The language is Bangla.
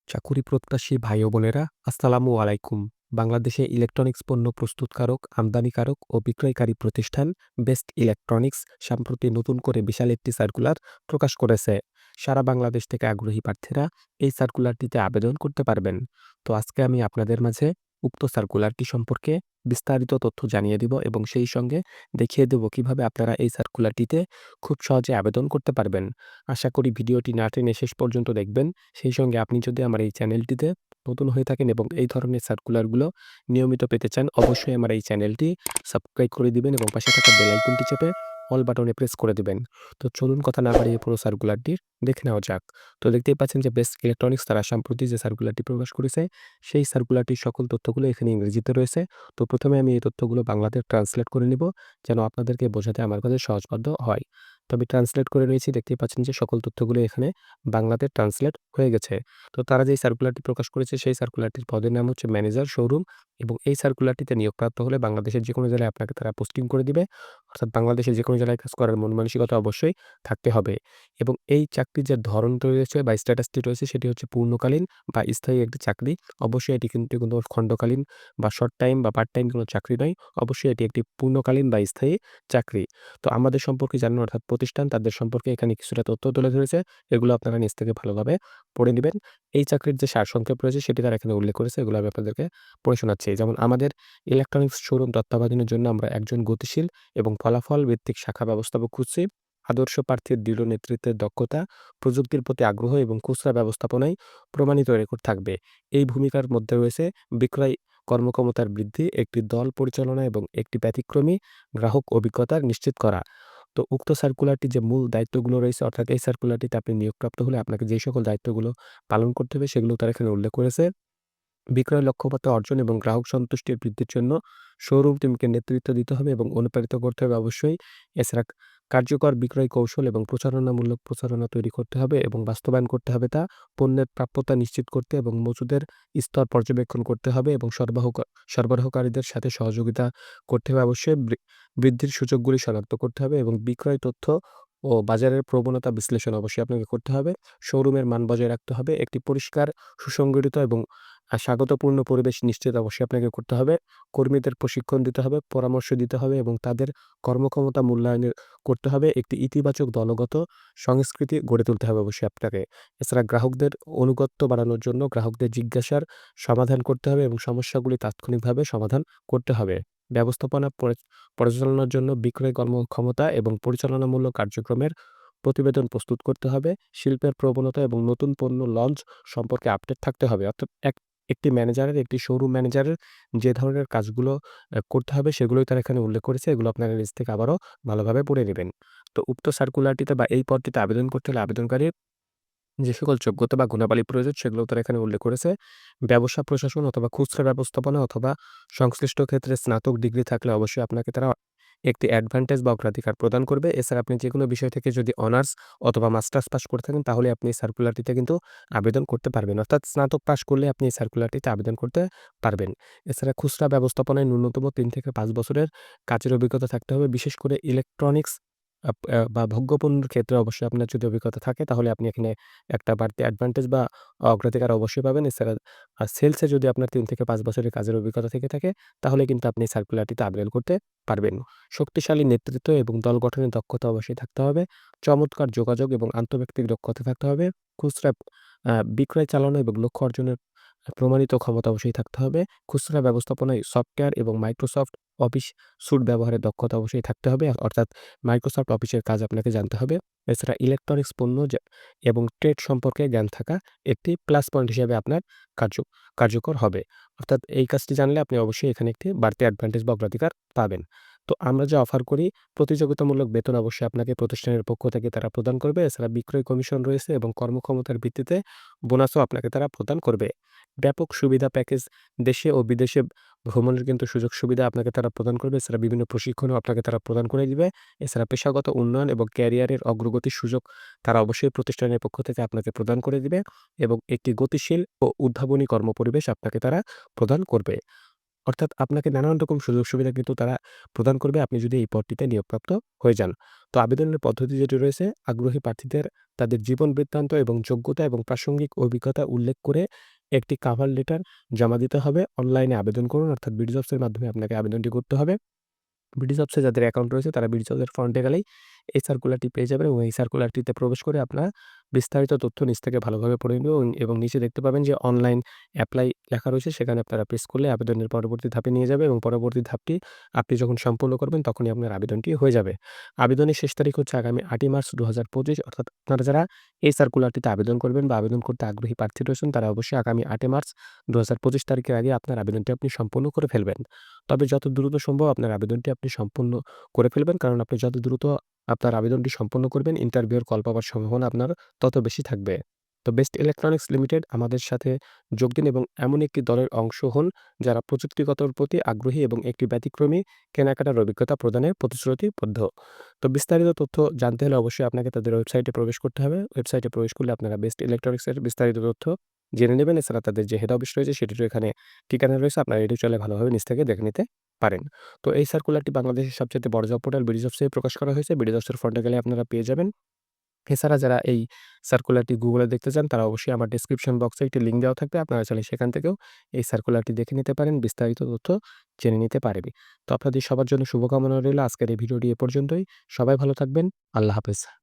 চাকুরি প্রত্যাশী ভাই ও বোনেরা আসসালামু আলাইকুম। বাংলাদেশে ইলেকট্রনিক্স পণ্য প্রস্তুতকারক, আমদানিকারক ও বিক্রয়কারী প্রতিষ্ঠান বেস্ট ইলেকট্রনিক্স সম্প্রতি নতুন করে বিশাল একটি সার্কুলার প্রকাশ করেছে। সারা বাংলাদেশ থেকে আগ্রহী প্রার্থীরা এই সার্কুলারটিতে আবেদন করতে পারবেন। তো আজকে আমি আপনাদের মাঝে উক্ত সার্কুলারটি সম্পর্কে বিস্তারিত তথ্য জানিয়ে দিব এবং সেই সঙ্গে দেখিয়ে দেব কিভাবে আপনারা এই সার্কুলারটিতে খুব সহজে আবেদন করতে পারবেন। আশা করি ভিডিওটি না টেনে শেষ পর্যন্ত দেখবেন। সেই সঙ্গে আপনি যদি আমার এই চ্যানেলটিতে নতুন হয়ে থাকেন এবং এই ধরনের সার্কুলারগুলো নিয়মিত পেতে চান, অবশ্যই আমার এই চ্যানেলটি সাবস্ক্রাইব করে দিবেন এবং পাশে থাকা বেল আইকনটি চেপে অল বাটনে প্রেস করে দিবেন। তো চলুন কথা না বাড়িয়ে পুরো সার্কুলারটি দেখে নেওয়া যাক। তো দেখতেই পাচ্ছেন যে বেস্ট ইলেকট্রনিক্স তারা সম্প্রতি যে সার্কুলারটি প্রকাশ করেছে, সেই সার্কুলারটির সকল তথ্যগুলো এখানে ইংরেজিতে রয়েছে। তো প্রথমে আমি এই তথ্যগুলো বাংলাতে ট্রান্সলেট করে নিব, যেন আপনাদেরকে বোঝাতে আমার কাছে সহজবোধ্য হয়। তো আমি ট্রান্সলেট করে নিয়েছি। দেখতেই পাচ্ছেন যে সকল তথ্যগুলো এখানে বাংলাতে ট্রান্সলেট হয়ে গেছে। তো তারা যেই সার্কুলারটি প্রকাশ করেছে সেই সার্কুলারটির পদের নাম হচ্ছে ম্যানেজার শোরুম এবং এই সার্কুলারটিতে নিয়োগপ্রাপ্ত হলে বাংলাদেশের যেকোনো জেলায় আপনাকে তারা পোস্টিং করে দিবে। অর্থাৎ বাংলাদেশের যেকোনো জেলায় কাজ করার মন মানসিকতা অবশ্যই থাকতে হবে এবং এই চাকরির যে ধরনটি রয়েছে বা স্ট্যাটাসটি রয়েছে সেটি হচ্ছে পূর্ণকালীন বা স্থায়ী একটি চাকরি। অবশ্যই এটি কিন্তু কোনো খণ্ডকালীন বা শর্ট টাইম বা পার্ট টাইম কোনো চাকরি নয়। অবশ্যই এটি একটি পূর্ণকালীন বা স্থায়ী চাকরি। তো আমাদের সম্পর্কে জানুন, অর্থাৎ প্রতিষ্ঠান তাদের সম্পর্কে এখানে কিছুটা তথ্য তুলে ধরেছে। এগুলো আপনারা নিজ থেকে ভালোভাবে পড়ে নিবেন। এই চাকরির যে সারসংক্ষেপ রয়েছে সেটি তারা এখানে উল্লেখ করেছে। এগুলো আমি আপনাদেরকে পড়ে শোনাচ্ছি। যেমন আমাদের ইলেকট্রনিক্স শোরুম তত্ত্বাবধানের জন্য আমরা একজন গতিশীল এবং ফলাফল ভিত্তিক শাখা ব্যবস্থাপক খুঁজছি। আদর্শ প্রার্থীর দৃঢ় নেতৃত্বের দক্ষতা, প্রযুক্তির প্রতি আগ্রহ এবং খুচরা ব্যবস্থাপনায় প্রমাণিত রেকর্ড থাকবে। এই ভূমিকার মধ্যে রয়েছে বিক্রয় কর্মক্ষমতার বৃদ্ধি, একটি দল পরিচালনা এবং একটি ব্যতিক্রমী গ্রাহক অভিজ্ঞতা নিশ্চিত করা। তো উক্ত সার্কুলারটির যে মূল দায়িত্বগুলো রয়েছে, অর্থাৎ এই সার্কুলারটিতে আপনি নিয়োগপ্রাপ্ত হলে আপনাকে যে সকল দায়িত্বগুলো পালন করতে হবে সেগুলো তারা এখানে উল্লেখ করেছে। বিক্রয় লক্ষ্যমাত্রা অর্জন এবং গ্রাহক সন্তুষ্টির বৃদ্ধির জন্য শোরুম টিমকে নেতৃত্ব দিতে হবে এবং অনুপ্রাণিত করতে হবে অবশ্যই। এছাড়া কার্যকর বিক্রয় কৌশল এবং প্রচারণামূলক প্রচারণা তৈরি করতে হবে এবং বাস্তবায়ন করতে হবে তা। পণ্যের প্রাপ্যতা নিশ্চিত করতে এবং মজুদের স্তর পর্যবেক্ষণ করতে হবে এবং সরবরাহকারীদের সাথে সহযোগিতা করতে হবে অবশ্যই। বৃদ্ধির সুযোগগুলি শনাক্ত করতে হবে এবং বিক্রয় তথ্য ও বাজারের প্রবণতা বিশ্লেষণ অবশ্যই আপনাকে করতে হবে। শোরুমের মান বজায় রাখতে হবে। একটি পরিষ্কার, সুসংগঠিত এবং স্বাগতপূর্ণ পরিবেশ নিশ্চিত অবশ্যই আপনাকে করতে হবে। কর্মীদের প্রশিক্ষণ দিতে হবে, পরামর্শ দিতে হবে এবং তাদের কর্মক্ষমতা মূল্যায়নের করতে হবে। একটি ইতিবাচক দলগত সংস্কৃতি গড়ে তুলতে হবে অবশ্যই আপনাকে। এছাড়া গ্রাহকদের আনুগত্য বাড়ানোর জন্য গ্রাহকদের জিজ্ঞাসার সমাধান করতে হবে এবং সমস্যাগুলি তাৎক্ষণিকভাবে সমাধান করতে হবে। ব্যবস্থাপনা পরিচালনার জন্য বিক্রয় কর্মক্ষমতা এবং পরিচালনামূলক কার্যক্রমের প্রতিবেদন প্রস্তুত করতে হবে। শিল্পের প্রবণতা এবং নতুন পণ্য লঞ্চ সম্পর্কে আপডেট থাকতে হবে। অর্থাৎ একটি ম্যানেজারের, একটি শোরুম ম্যানেজারের যে ধরনের কাজগুলো করতে হবে সেগুলোই তারা এখানে উল্লেখ করেছে। এগুলো আপনারা নিজ থেকে আবারও ভালোভাবে পড়ে নেবেন। তো উক্ত সার্কুলারটিতে বা এই পদটিতে আবেদন করতে হলে আবেদনকারীর যে সকল যোগ্যতা বা গুণাবলী প্রয়োজন সেগুলোও তারা এখানে উল্লেখ করেছে। ব্যবসা প্রশাসন অথবা খুচরা ব্যবস্থাপনা অথবা সংশ্লিষ্ট ক্ষেত্রে স্নাতক ডিগ্রি থাকলে অবশ্যই আপনাকে তারা একটি অ্যাডভান্টেজ বা অগ্রাধিকার প্রদান করবে। এছাড়া আপনি যেকোনো বিষয় থেকে যদি অনার্স অথবা মাস্টার্স পাস করে থাকেন তাহলে আপনি এই সার্কুলারটিতে কিন্তু আবেদন করতে পারবেন। অর্থাৎ স্নাতক পাস করলে আপনি এই সার্কুলারটিতে আবেদন করতে পারবেন। এছাড়া খুচরা ব্যবস্থাপনায় ন্যূনতম ৩ থেকে ৫ বছরের কাজের অভিজ্ঞতা থাকতে হবে। বিশেষ করে ইলেকট্রনিক্স বা ভোগ্যপণ্যের ক্ষেত্রে অবশ্যই আপনার যদি অভিজ্ঞতা থাকে তাহলে আপনি এখানে একটা বাড়তি অ্যাডভান্টেজ বা অগ্রাধিকার অবশ্যই পাবেন। এছাড়া সেলসে যদি আপনার ৩ থেকে ৫ বছরের কাজের অভিজ্ঞতা থেকে থাকে তাহলে কিন্তু আপনি এই সার্কুলারটিতে আবেদন করতে পারবেন। শক্তিশালী নেতৃত্ব এবং দল গঠনের দক্ষতা অবশ্যই থাকতে হবে। চমৎকার যোগাযোগ এবং আন্তঃব্যক্তিক দক্ষতা থাকতে হবে। খুচরা বিক্রয় চালানো এবং লক্ষ্য অর্জনের প্রমাণিত ক্ষমতা অবশ্যই থাকতে হবে। খুচরা ব্যবস্থাপনায় সফটওয়্যার এবং মাইক্রোসফট অফিস স্যুট ব্যবহারের দক্ষতা অবশ্যই থাকতে হবে। অর্থাৎ মাইক্রোসফট অফিসের কাজ আপনাকে জানতে হবে। এছাড়া ইলেকট্রনিক্স পণ্য এবং ট্রেড সম্পর্কে জ্ঞান থাকা একটি প্লাস পয়েন্ট হিসেবে আপনার কার্য কার্যকর হবে। অর্থাৎ এই কাজটি জানলে আপনি অবশ্যই এখানে একটি বাড়তি অ্যাডভান্টেজ বা অগ্রাধিকার পাবেন। তো আমরা যে অফার করি, প্রতিযোগিতামূলক বেতন অবশ্যই আপনাকে প্রতিষ্ঠানের পক্ষ থেকে তারা প্রদান করবে। এছাড়া বিক্রয় কমিশন রয়েছে এবং কর্মক্ষমতার ভিত্তিতে বোনাসও আপনাকে তারা প্রদান করবে। ব্যাপক সুবিধা প্যাকেজ, দেশে ও বিদেশে ভ্রমণের কিন্তু সুযোগ সুবিধা আপনাকে তারা প্রদান করবে। এছাড়া বিভিন্ন প্রশিক্ষণও আপনাকে তারা প্রদান করে দিবে। এছাড়া পেশাগত উন্নয়ন এবং ক্যারিয়ারের অগ্রগতির সুযোগ তারা অবশ্যই প্রতিষ্ঠানের পক্ষ থেকে আপনাকে প্রদান করে দিবে এবং একটি গতিশীল ও উদ্ভাবনী কর্মপরিবেশ আপনাকে তারা প্রদান করবে। অর্থাৎ আপনাকে নানান রকম সুযোগ সুবিধা কিন্তু তারা প্রদান করবে আপনি যদি এই পদটিতে নিয়োগপ্রাপ্ত হয়ে যান। তো আবেদনের পদ্ধতি যেটি রয়েছে, আগ্রহী প্রার্থীদের তাদের জীবন বৃত্তান্ত এবং যোগ্যতা এবং প্রাসঙ্গিক অভিজ্ঞতা উল্লেখ করে একটি কভার লেটার জমা দিতে হবে। অনলাইনে আবেদন করুন, অর্থাৎ বিডিজবস এর মাধ্যমে আপনাকে আবেদনটি করতে হবে। বিডিজবসে যাদের অ্যাকাউন্ট রয়েছে তারা বিডিজবসের ফ্রন্টে গেলেই এই সার্কুলারটি পেয়ে যাবেন এবং এই সার্কুলারটিতে প্রবেশ করে আপনারা বিস্তারিত তথ্য নিচ থেকে ভালোভাবে পড়ে নিবেন এবং নিচে দেখতে পাবেন যে অনলাইন এপ্লাই লেখা রয়েছে, সেখানে আপনারা প্রেস করলে আবেদনের পরবর্তী ধাপে নিয়ে যাবে এবং পরবর্তী ধাপটি আপনি যখন সম্পূর্ণ করবেন তখনই আপনার আবেদনটি হয়ে যাবে। আবেদনের শেষ তারিখ হচ্ছে আগামী ৮ই মার্চ ২০২৫, অর্থাৎ আপনারা যারা এই সার্কুলারটিতে আবেদন করবেন বা আবেদন করতে আগ্রহী প্রার্থী রয়েছেন তারা অবশ্যই আগামী ৮ই মার্চ ২০২৫ তারিখের আগে আপনার আবেদনটি আপনি সম্পূর্ণ করে ফেলবেন। তবে যত দ্রুত সম্ভব আপনার আবেদনটি আপনি সম্পূর্ণ করে ফেলবেন। কারণ আপনি যত দ্রুত আপনার আবেদনটি সম্পন্ন করবেন, ইন্টারভিউর কল পাওয়ার সম্ভাবনা আপনার তত বেশি থাকবে। তো বেস্ট ইলেকট্রনিক্স লিমিটেড আমাদের সাথে যোগ দিন এবং এমন একটি দলের অংশ হন যারা প্রযুক্তিগতর প্রতি আগ্রহী এবং একটি ব্যতিক্রমী কেনাকাটার অভিজ্ঞতা প্রদানে প্রতিশ্রুতিবদ্ধ। তো বিস্তারিত তথ্য জানতে হলে অবশ্যই আপনাকে তাদের ওয়েবসাইটে প্রবেশ করতে হবে। ওয়েবসাইটে প্রবেশ করলে আপনারা বেস্ট ইলেকট্রনিক্সের বিস্তারিত তথ্য জেনে নেবেন। এছাড়া তাদের যে হেড অফিস রয়েছে সেটিরও এখানে ঠিকানা রয়েছে। আপনারা এটি চাইলে ভালোভাবে নিজ থেকে দেখে নিতে পারেন। তো এই সার্কুলারটি বাংলাদেশের সবচাইতে বড় জব পোর্টাল বিডিজবসে প্রকাশ করা হয়েছে। বিডিজবসের ফ্রন্টে গেলে আপনারা পেয়ে যাবেন। এছাড়া যারা এই সার্কুলারটি গুগলে দেখতে চান তারা অবশ্যই আমার ডেসক্রিপশন বক্সে একটি লিঙ্ক দেওয়া থাকবে। আপনারা চাইলে সেখান থেকেও এই সার্কুলারটি দেখে নিতে পারেন, বিস্তারিত তথ্য জেনে নিতে পারবে। তো আপনাদের সবার জন্য শুভকামনা রইলো। আজকের এই ভিডিওটি এ পর্যন্তই। সবাই ভালো থাকবেন। আল্লাহ হাফেজ।